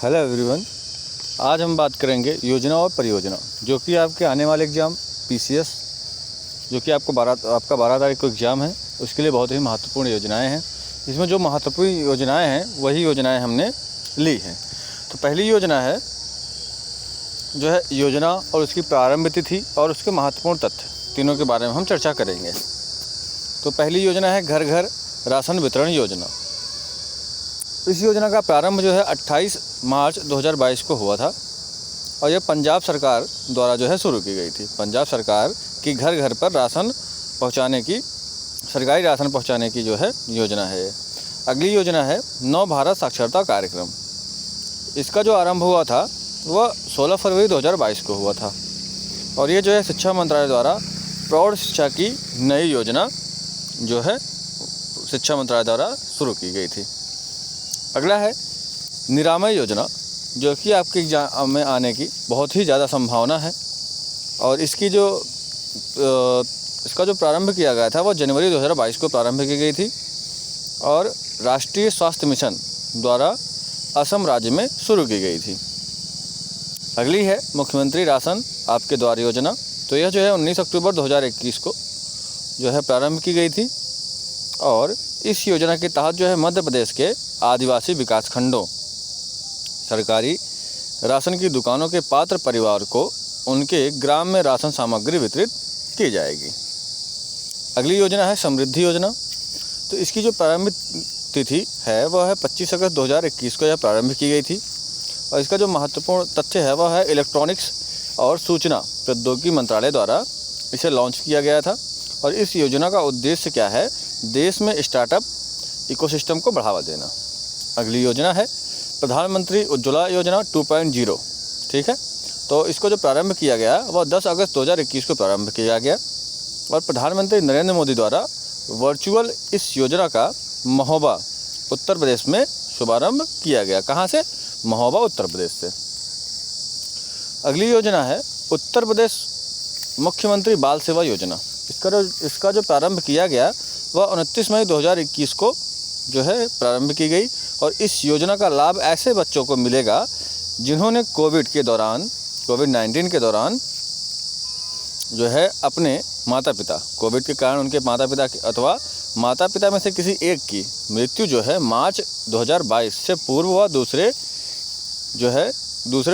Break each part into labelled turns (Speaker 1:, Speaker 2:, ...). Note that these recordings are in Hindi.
Speaker 1: हेलो एवरीवन, आज हम बात करेंगे योजना और परियोजना, जो कि आपके आने वाले एग्ज़ाम पीसीएस, जो कि आपका 12 तारीख को एग्ज़ाम है, उसके लिए बहुत ही महत्वपूर्ण योजनाएं हैं। इसमें जो महत्वपूर्ण योजनाएं हैं वही योजनाएं हमने ली हैं। तो पहली योजना है जो है योजना और उसकी प्रारंभ तिथि और उसके महत्वपूर्ण तथ्य, तीनों के बारे में हम चर्चा करेंगे। तो पहली योजना है घर घर राशन वितरण योजना। इस योजना का प्रारंभ जो है 28 मार्च 2022 को हुआ था और यह पंजाब सरकार द्वारा जो है शुरू की गई थी। पंजाब सरकार की घर घर पर राशन पहुंचाने की, सरकारी राशन पहुंचाने की जो है योजना है। अगली योजना है नव भारत साक्षरता कार्यक्रम। इसका जो आरंभ हुआ था वह 16 फरवरी 2022 को हुआ था और ये जो है शिक्षा मंत्रालय द्वारा प्रौढ़ शिक्षा की नई योजना जो है शिक्षा मंत्रालय द्वारा शुरू की गई थी। अगला है निरामय योजना, जो कि आपके एग्जाम में आने की बहुत ही ज़्यादा संभावना है और इसका जो प्रारंभ किया गया था वह जनवरी 2022 को प्रारंभ की गई थी और राष्ट्रीय स्वास्थ्य मिशन द्वारा असम राज्य में शुरू की गई थी। अगली है मुख्यमंत्री राशन आपके द्वार योजना। तो यह जो है 19 अक्टूबर 2021 को जो है प्रारंभ की गई थी और इस योजना के तहत जो है मध्य प्रदेश के आदिवासी विकास खंडों सरकारी राशन की दुकानों के पात्र परिवार को उनके ग्राम में राशन सामग्री वितरित की जाएगी। अगली योजना है समृद्धि योजना। तो इसकी जो प्रारंभिक तिथि है वह है 25 अगस्त 2021 को यह प्रारंभ की गई थी और इसका जो महत्वपूर्ण तथ्य है वह है इलेक्ट्रॉनिक्स और सूचना प्रौद्योगिकी मंत्रालय द्वारा इसे लॉन्च किया गया था और इस योजना का उद्देश्य क्या है, देश में स्टार्टअप इकोसिस्टम को बढ़ावा देना। अगली योजना है प्रधानमंत्री उज्ज्वला योजना 2.0। ठीक है, तो इसको जो प्रारंभ किया गया वह 10 अगस्त 2021 को प्रारंभ किया गया और प्रधानमंत्री नरेंद्र मोदी द्वारा वर्चुअल इस योजना का महोबा उत्तर प्रदेश में शुभारंभ किया गया। कहाँ से? महोबा उत्तर प्रदेश से। अगली योजना है उत्तर प्रदेश मुख्यमंत्री बाल सेवा योजना। इसका जो प्रारंभ किया गया वह 29 मई 2021 को जो है प्रारंभ की गई और इस योजना का लाभ ऐसे बच्चों को मिलेगा जिन्होंने कोविड-19 के दौरान जो है अपने कोविड के कारण उनके माता पिता अथवा माता पिता में से किसी एक की मृत्यु जो है मार्च 2022 से पूर्व व दूसरे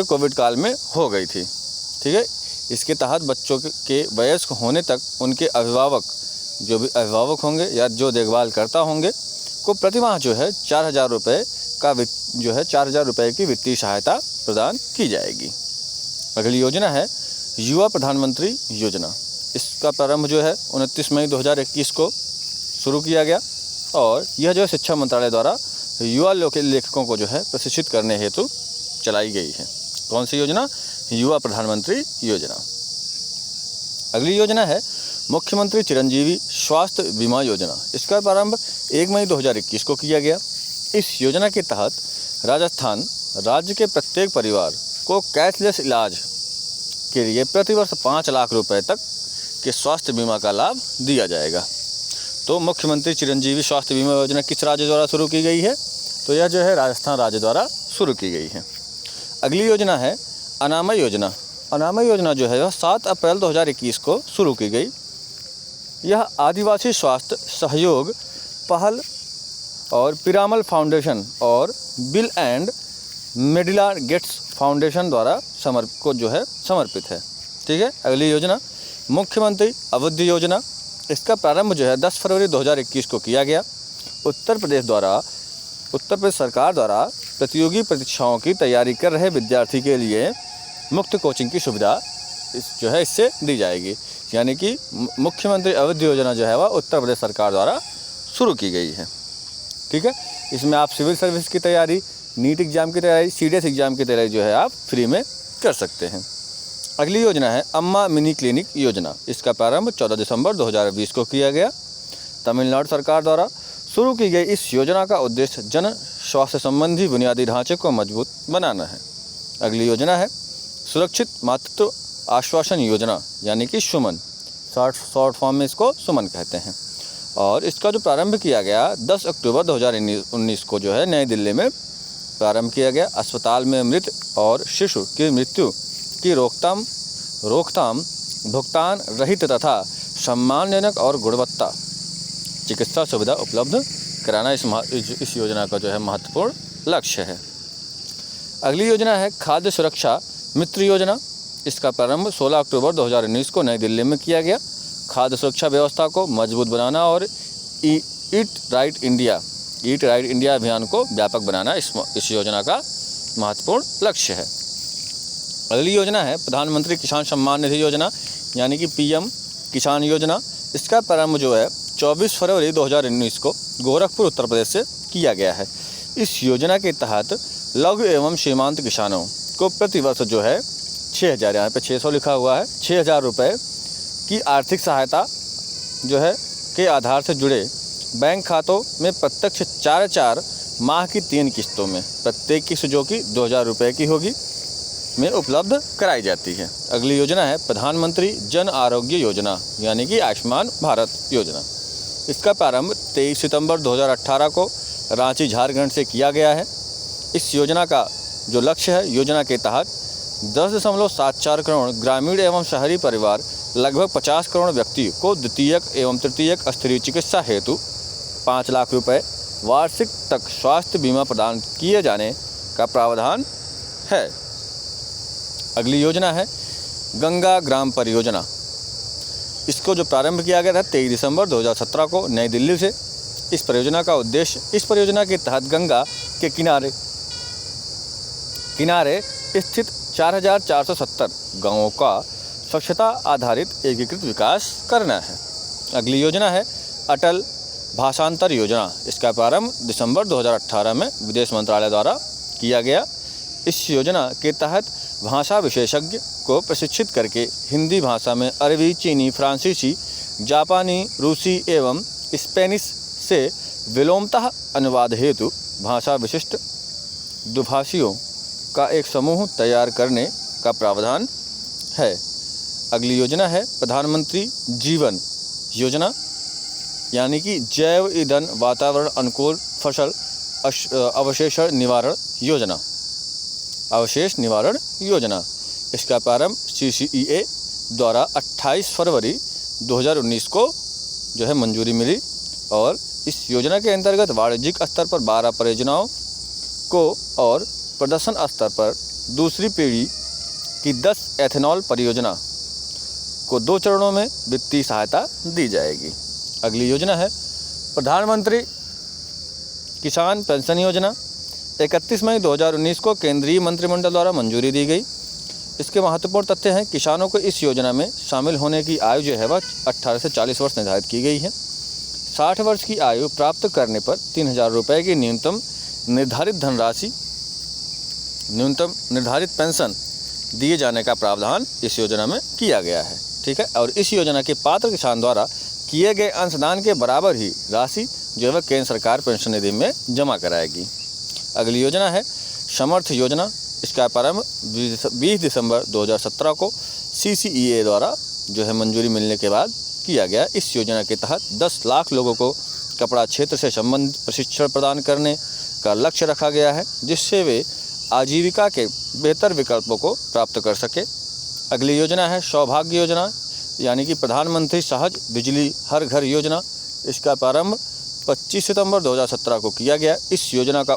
Speaker 1: कोविड काल में हो गई थी। ठीक है, इसके तहत बच्चों के वयस्क होने तक उनके अभिभावक, जो भी अभिभावक होंगे या जो देखभाल करता होंगे, को प्रतिमाह जो है 4,000 रुपये का 4,000 रुपये की वित्तीय सहायता प्रदान की जाएगी। अगली योजना है युवा प्रधानमंत्री योजना। इसका प्रारंभ जो है 29 मई 2021 को शुरू किया गया और यह जो है शिक्षा मंत्रालय द्वारा युवा लेखकों को जो है प्रशिक्षित करने हेतु चलाई गई है। कौन सी योजना? युवा प्रधानमंत्री योजना। अगली योजना है मुख्यमंत्री चिरंजीवी स्वास्थ्य बीमा योजना। इसका प्रारंभ 1 मई 2021 को किया गया। इस योजना के तहत राजस्थान राज्य के प्रत्येक परिवार को कैशलेस इलाज के लिए प्रतिवर्ष 5 लाख रुपए तक के स्वास्थ्य बीमा का लाभ दिया जाएगा। तो मुख्यमंत्री चिरंजीवी स्वास्थ्य बीमा योजना किस राज्य द्वारा शुरू की गई है? तो यह जो है राजस्थान राज्य द्वारा शुरू की गई है। अगली योजना है अनामय योजना। अनामय योजना जो है वह 7 अप्रैल 2021 को शुरू की गई। यह आदिवासी स्वास्थ्य सहयोग पहल और पिरामल फाउंडेशन और bill and Melinda Gates foundation द्वारा समर्पित है। ठीक है, अगली योजना मुख्यमंत्री अवधि योजना। इसका प्रारंभ जो है 10 फरवरी 2021 को किया गया। उत्तर प्रदेश सरकार द्वारा प्रतियोगी परीक्षाओं की तैयारी कर रहे विद्यार्थी के लिए मुफ्त कोचिंग की सुविधा इससे दी जाएगी। यानी कि मुख्यमंत्री अवधि योजना जो है वह उत्तर प्रदेश सरकार द्वारा शुरू की गई है। ठीक है, इसमें आप सिविल सर्विस की तैयारी, नीट एग्ज़ाम की तैयारी, सीडीएस एग्ज़ाम की तैयारी जो है आप फ्री में कर सकते हैं। अगली योजना है अम्मा मिनी क्लिनिक योजना। इसका प्रारंभ 14 दिसंबर 2020 को किया गया। तमिलनाडु सरकार द्वारा शुरू की गई इस योजना का उद्देश्य जन स्वास्थ्य संबंधी बुनियादी ढांचे को मजबूत बनाना है। अगली योजना है सुरक्षित मातृत्व आश्वासन योजना, यानी कि सुमन, शॉर्ट फॉर्म में इसको सुमन कहते हैं। और इसका जो प्रारंभ किया गया 10 अक्टूबर 2019 को जो है नई दिल्ली में प्रारंभ किया गया। अस्पताल में मृत और शिशु की मृत्यु की रोकथाम भुगतान रहित तथा सम्मानजनक और गुणवत्ता चिकित्सा सुविधा उपलब्ध कराना इस योजना का जो है महत्वपूर्ण लक्ष्य है। अगली योजना है खाद्य सुरक्षा मित्र योजना। इसका प्रारंभ 16 अक्टूबर 2019 को नई दिल्ली में किया गया। खाद्य सुरक्षा व्यवस्था को मजबूत बनाना और ईट राइट इंडिया अभियान को व्यापक बनाना इस योजना का महत्वपूर्ण लक्ष्य है। अगली योजना है प्रधानमंत्री किसान सम्मान निधि योजना यानी कि पीएम किसान योजना। इसका प्रारंभ जो है 24 फरवरी 2019 को गोरखपुर उत्तर प्रदेश से किया गया है। इस योजना के तहत लघु एवं सीमांत किसानों को प्रति वर्ष जो है 6,000, यहाँ पे 600 लिखा हुआ है, 6,000 रुपये की आर्थिक सहायता जो है के आधार से जुड़े बैंक खातों में प्रत्यक्ष 4 माह की 3 किस्तों में प्रत्येक किस्त जो कि 2,000 रुपये की होगी में उपलब्ध कराई जाती है। अगली योजना है प्रधानमंत्री जन आरोग्य योजना यानी कि आयुष्मान भारत योजना। इसका प्रारंभ 23 सितंबर 2018 को रांची झारखंड से किया गया है। इस योजना का जो लक्ष्य है, योजना के तहत 10.74 करोड़ ग्रामीण एवं शहरी परिवार लगभग 50 करोड़ व्यक्ति को द्वितीयक एवं तृतीयक स्तरीय चिकित्सा हेतु 5 लाख रुपए वार्षिक तक स्वास्थ्य बीमा प्रदान किए जाने का प्रावधान है। अगली योजना है गंगा ग्राम परियोजना। इसको जो प्रारंभ किया गया था 23 दिसंबर 2017 को नई दिल्ली से। इस परियोजना के तहत गंगा के किनारे स्थित 4,470 गांवों का स्वच्छता आधारित एकीकृत विकास करना है। अगली योजना है अटल भाषांतर योजना। इसका प्रारंभ दिसंबर 2018 में विदेश मंत्रालय द्वारा किया गया। इस योजना के तहत भाषा विशेषज्ञ को प्रशिक्षित करके हिंदी भाषा में अरबी, चीनी, फ्रांसीसी, जापानी, रूसी एवं स्पेनिश से विलोमतः अनुवाद हेतु भाषा विशिष्ट दुभाषियों का एक समूह तैयार करने का प्रावधान है। अगली योजना है प्रधानमंत्री जीवन योजना यानी कि जैव ईंधन वातावरण अनुकूल फसल अवशेष निवारण योजना। इसका प्रारंभ CCEA द्वारा 28 फरवरी 2019 को जो है मंजूरी मिली और इस योजना के अंतर्गत वाणिज्यिक स्तर पर 12 परियोजनाओं को और प्रदर्शन स्तर पर दूसरी पीढ़ी की 10 एथेनॉल परियोजना को 2 चरणों में वित्तीय सहायता दी जाएगी। अगली योजना है प्रधानमंत्री किसान पेंशन योजना। 31 मई 2019 को केंद्रीय मंत्रिमंडल द्वारा मंजूरी दी गई। इसके महत्वपूर्ण तथ्य हैं किसानों को इस योजना में शामिल होने की आयु जो है वह 18 से 40 वर्ष निर्धारित की गई है। 60 वर्ष की आयु प्राप्त करने पर 3,000 रुपये की न्यूनतम निर्धारित पेंशन दिए जाने का प्रावधान इस योजना में किया गया है। ठीक है, और इस योजना के पात्र किसान द्वारा किए गए अंशदान के बराबर ही राशि जो है केंद्र सरकार पेंशन निधि में जमा कराएगी। अगली योजना है समर्थ योजना। इसका प्रारंभ 20 दिसंबर 2017 को CCEA द्वारा जो है मंजूरी मिलने के बाद किया गया। इस योजना के तहत 10 लाख लोगों को कपड़ा क्षेत्र से संबंधित प्रशिक्षण प्रदान करने का लक्ष्य रखा गया है, जिससे वे आजीविका के बेहतर विकल्पों को प्राप्त कर सके। अगली योजना है सौभाग्य योजना यानी कि प्रधानमंत्री सहज बिजली हर घर योजना। इसका प्रारंभ 25 सितंबर 2017 को किया गया। इस योजना का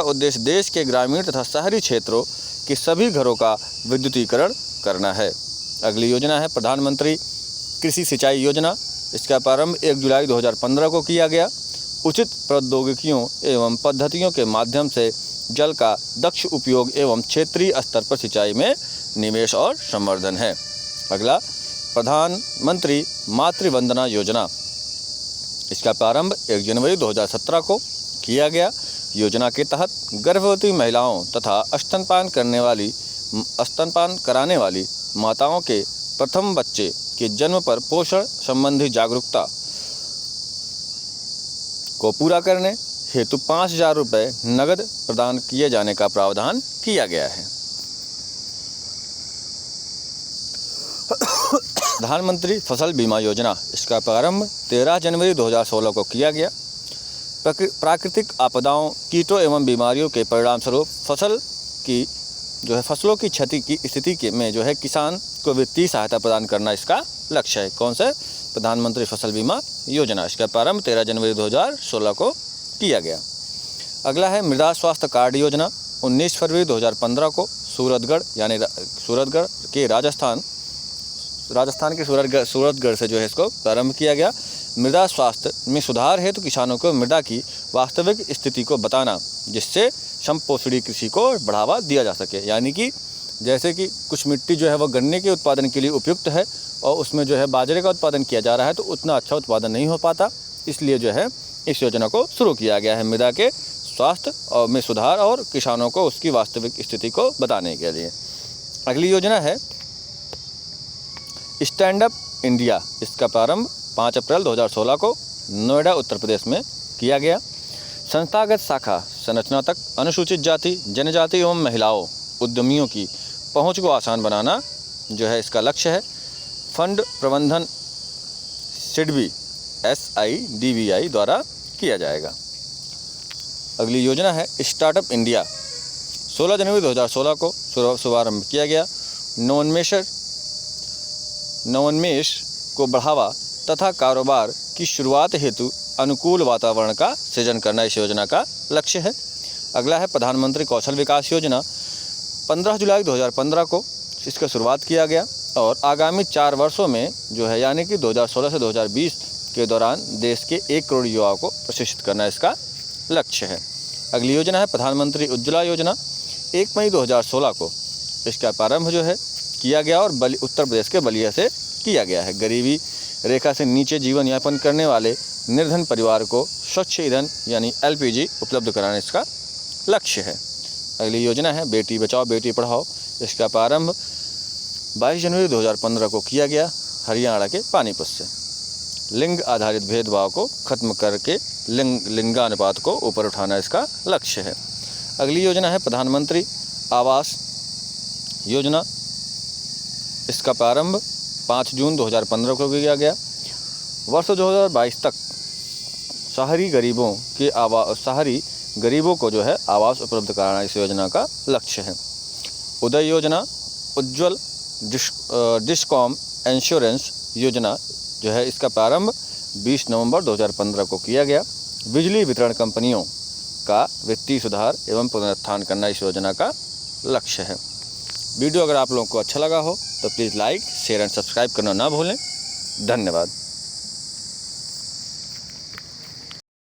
Speaker 1: उद्देश्य देश के ग्रामीण तथा शहरी क्षेत्रों के सभी घरों का विद्युतीकरण करना है। अगली योजना है प्रधानमंत्री कृषि सिंचाई योजना। इसका प्रारंभ 1 जुलाई 2015 को किया गया। उचित प्रौद्योगिकियों एवं पद्धतियों के माध्यम से जल का दक्ष उपयोग एवं क्षेत्रीय स्तर पर सिंचाई में निवेश और संवर्धन है। अगला प्रधानमंत्री मातृ वंदना योजना। इसका प्रारंभ 1 जनवरी 2017 को किया गया। योजना के तहत गर्भवती महिलाओं तथा स्तनपान कराने वाली माताओं के प्रथम बच्चे के जन्म पर पोषण संबंधी जागरूकता को पूरा करने हेतु 5,000 रुपये नगद प्रदान किए जाने का प्रावधान किया गया है। प्रधानमंत्री फसल बीमा योजना। इसका प्रारंभ 13 जनवरी 2016 को किया गया। प्राकृतिक आपदाओं, कीटों एवं बीमारियों के परिणामस्वरूप फसलों की क्षति की स्थिति में जो है किसान को वित्तीय सहायता प्रदान करना इसका लक्ष्य है। कौन सा? प्रधानमंत्री फसल बीमा योजना। इसका प्रारंभ 13 जनवरी 2016 को किया गया। अगला है मृदा स्वास्थ्य कार्ड योजना। 19 फरवरी 2015 को सूरतगढ़ के राजस्थान के सूरतगढ़ से जो है इसको प्रारंभ किया गया। मृदा स्वास्थ्य में सुधार हेतु किसानों को मृदा की वास्तविक स्थिति को बताना, जिससे समपोषणी कृषि को बढ़ावा दिया जा सके। यानी कि जैसे कि कुछ मिट्टी जो है वह गन्ने के उत्पादन के लिए उपयुक्त है और उसमें जो है बाजरे का उत्पादन किया जा रहा है तो उतना अच्छा उत्पादन नहीं हो पाता, इसलिए जो है इस योजना को शुरू किया गया है मृदा के स्वास्थ्य और में सुधार और किसानों को उसकी वास्तविक स्थिति को बताने के लिए। अगली योजना है स्टैंड अप इंडिया। इसका प्रारंभ 5 अप्रैल 2016 को नोएडा उत्तर प्रदेश में किया गया। संस्थागत शाखा संरचना तक अनुसूचित जाति, जनजाति एवं महिलाओं उद्यमियों की पहुंच को आसान बनाना जो है इसका लक्ष्य है। फंड प्रबंधन SIDBI द्वारा किया जाएगा। अगली योजना है स्टार्टअप इंडिया। 16 जनवरी 2016 को शुभारंभ किया गया। नवोन्मेष को बढ़ावा तथा कारोबार की शुरुआत हेतु अनुकूल वातावरण का सृजन करना इस योजना का लक्ष्य है। अगला है प्रधानमंत्री कौशल विकास योजना। 15 जुलाई 2015 को इसका शुरुआत किया गया और आगामी 4 वर्षों में जो है यानी कि 2016 से 2020 के दौरान देश के 1 करोड़ युवाओं को प्रशिक्षित करना इसका लक्ष्य है। अगली योजना है प्रधानमंत्री उज्ज्वला योजना। 1 मई 2016 को इसका प्रारंभ जो है किया गया और उत्तर प्रदेश के बलिया से किया गया है। गरीबी रेखा से नीचे जीवन यापन करने वाले निर्धन परिवार को स्वच्छ ईंधन यानी LPG उपलब्ध कराना इसका लक्ष्य है। अगली योजना है बेटी बचाओ बेटी पढ़ाओ। इसका प्रारंभ 22 जनवरी 2015 को किया गया हरियाणा के पानीपत से। लिंग आधारित भेदभाव को खत्म करके लिंगानुपात को ऊपर उठाना इसका लक्ष्य है। अगली योजना है प्रधानमंत्री आवास योजना। इसका प्रारंभ 5 जून 2015 को किया गया। वर्ष 2022 तक शहरी गरीबों को जो है आवास उपलब्ध कराना इस योजना का लक्ष्य है। उदय योजना, उज्ज्वल डिस्कॉम इंश्योरेंस योजना जो है इसका प्रारंभ 20 नवंबर 2015 को किया गया। बिजली वितरण कंपनियों का वित्तीय सुधार एवं पुनरुत्थान करना इस योजना का लक्ष्य है। वीडियो अगर आप लोगों को अच्छा लगा हो तो please like, share and subscribe करना ना भूलें। धन्यवाद।